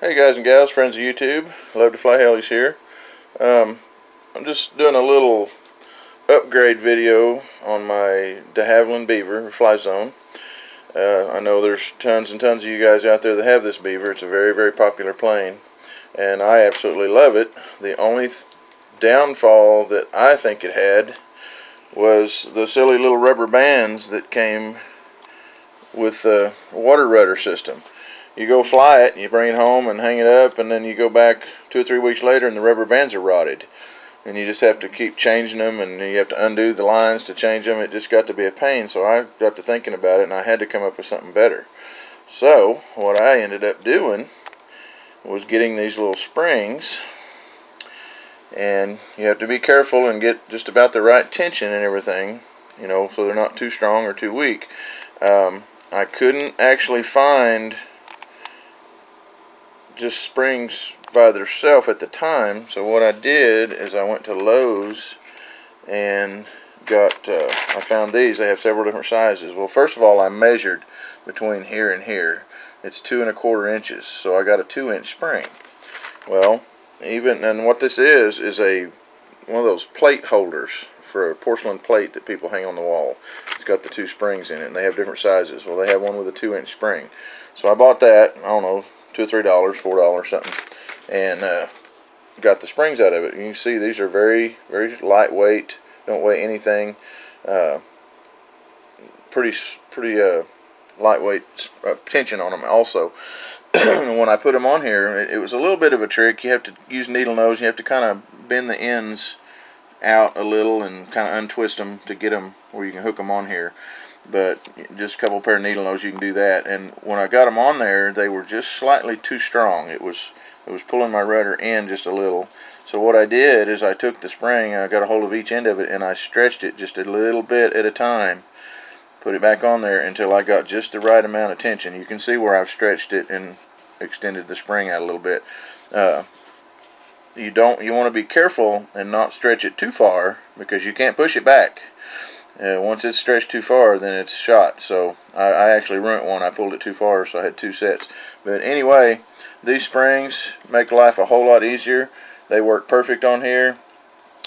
Hey guys and gals, friends of YouTube, love to fly helis here. I'm just doing a little upgrade video on my de Havilland Beaver Flyzone. I know there's tons and tons of you guys out there that have this Beaver. It's a very, very popular plane, and I absolutely love it. The only downfall that I think it had was the silly little rubber bands that came with the water rudder system. You go fly it, and you bring it home and hang it up, and then you go back 2 or 3 weeks later and the rubber bands are rotted. And you just have to keep changing them, and you have to undo the lines to change them. It just got to be a pain, so I got to thinking about it, and I had to come up with something better. So what I ended up doing was getting these little springs, and you have to be careful and get just about the right tension and everything, you know, so they're not too strong or too weak. I couldn't actually find just springs by themselves at the time, so what I did is I went to Lowe's and got I found these. They have several different sizes. Well, first of all, I measured between here and here. It's 2 1/4 inches, so I got a 2-inch spring. Well, and what this is one of those plate holders for a porcelain plate that people hang on the wall. It's got the 2 springs in it, and they have different sizes. Well, they have one with a 2-inch spring, so I bought that. I don't know, $2 or $3, $4 something, and got the springs out of it. You can see these are very, very lightweight. Don't weigh anything. Pretty lightweight tension on them also. When I put them on here, it was a little bit of a trick. You have to use needle nose. You have to kind of bend the ends out a little and kind of untwist them to get them where you can hook them on here. But just a couple pair of needle nose, you can do that. And when I got them on there, they were just slightly too strong. It was pulling my rudder in just a little. So what I did is I took the spring, I got a hold of each end of it, and I stretched it just a little bit at a time. Put it back on there until I got just the right amount of tension. You can see where I've stretched it and extended the spring out a little bit. You want to be careful and not stretch it too far, because you can't push it back. Once it's stretched too far, then it's shot. So I actually ruined one. I pulled it too far, so I had 2 sets. But anyway, these springs make life a whole lot easier. They work perfect on here.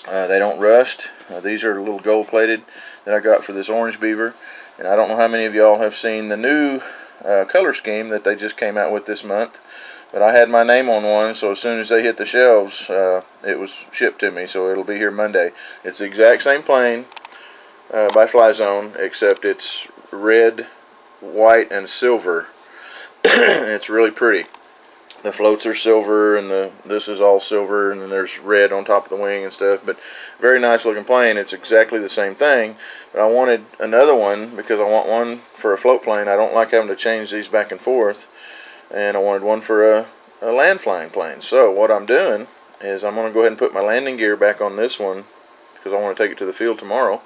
They don't rust. These are a little gold-plated that I got for this orange Beaver. And I don't know how many of y'all have seen the new color scheme that they just came out with this month. But I had my name on one, so as soon as they hit the shelves, it was shipped to me. So it'll be here Monday. It's the exact same plane by Flyzone, except it's red, white, and silver. It's really pretty. The floats are silver, and this is all silver, and then there's red on top of the wing and stuff. But very nice looking plane. It's exactly the same thing. But I wanted another one because I want one for a float plane. I don't like having to change these back and forth, and I wanted one for a land flying plane. So what I'm doing is I'm going to go ahead and put my landing gear back on this one, because I want to take it to the field tomorrow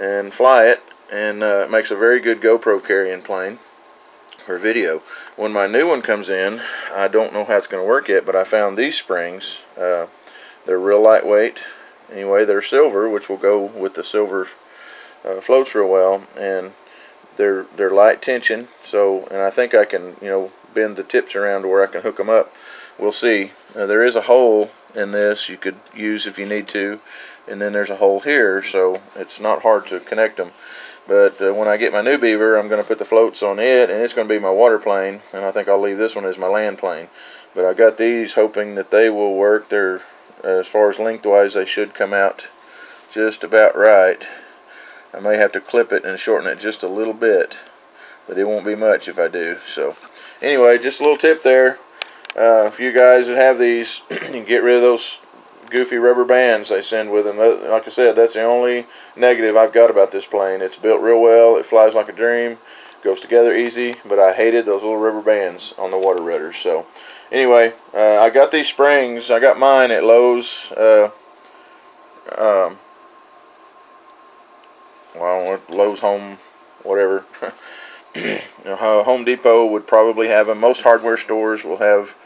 and fly it, and it makes a very good GoPro carrying plane for video. When my new one comes in, I don't know how it's going to work yet, but I found these springs. They're real lightweight. Anyway, they're silver, which will go with the silver floats real well, and they're light tension. So, and I think I can, you know, bend the tips around to where I can hook them up. We'll see. There is a hole in this you could use if you need to, and then there's a hole here, so it's not hard to connect them. But when I get my new Beaver, I'm going to put the floats on it, and it's going to be my water plane, and I think I'll leave this one as my land plane. But I got these hoping that they will work. They're, as far as lengthwise, they should come out just about right. I may have to clip it and shorten it just a little bit, but it won't be much if I do. So anyway, just a little tip there. If you guys that have these, you can get rid of those goofy rubber bands they send with them. Like I said, that's the only negative I've got about this plane. It's built real well. It flies like a dream. Goes together easy. But I hated those little rubber bands on the water rudders. So anyway, I got these springs. I got mine at Lowe's. Well, Lowe's Home, whatever. Home Depot would probably have them. Most hardware stores will have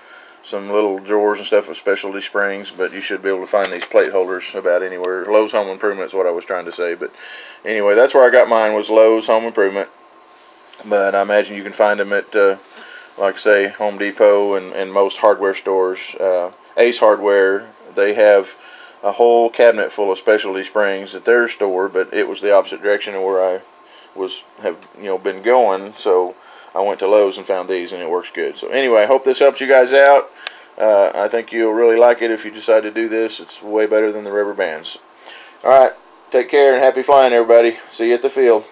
some little drawers and stuff with specialty springs, but you should be able to find these plate holders about anywhere. Lowe's Home Improvement is what I was trying to say. But anyway, that's where I got mine, was Lowe's Home Improvement. But I imagine you can find them at like I say, Home Depot and most hardware stores. Ace Hardware, they have a whole cabinet full of specialty springs at their store, but it was the opposite direction of where I have been going. So I went to Lowe's and found these, and it works good. So anyway, I hope this helps you guys out. I think you'll really like it if you decide to do this. It's way better than the rubber bands. All right, take care and happy flying, everybody. See you at the field.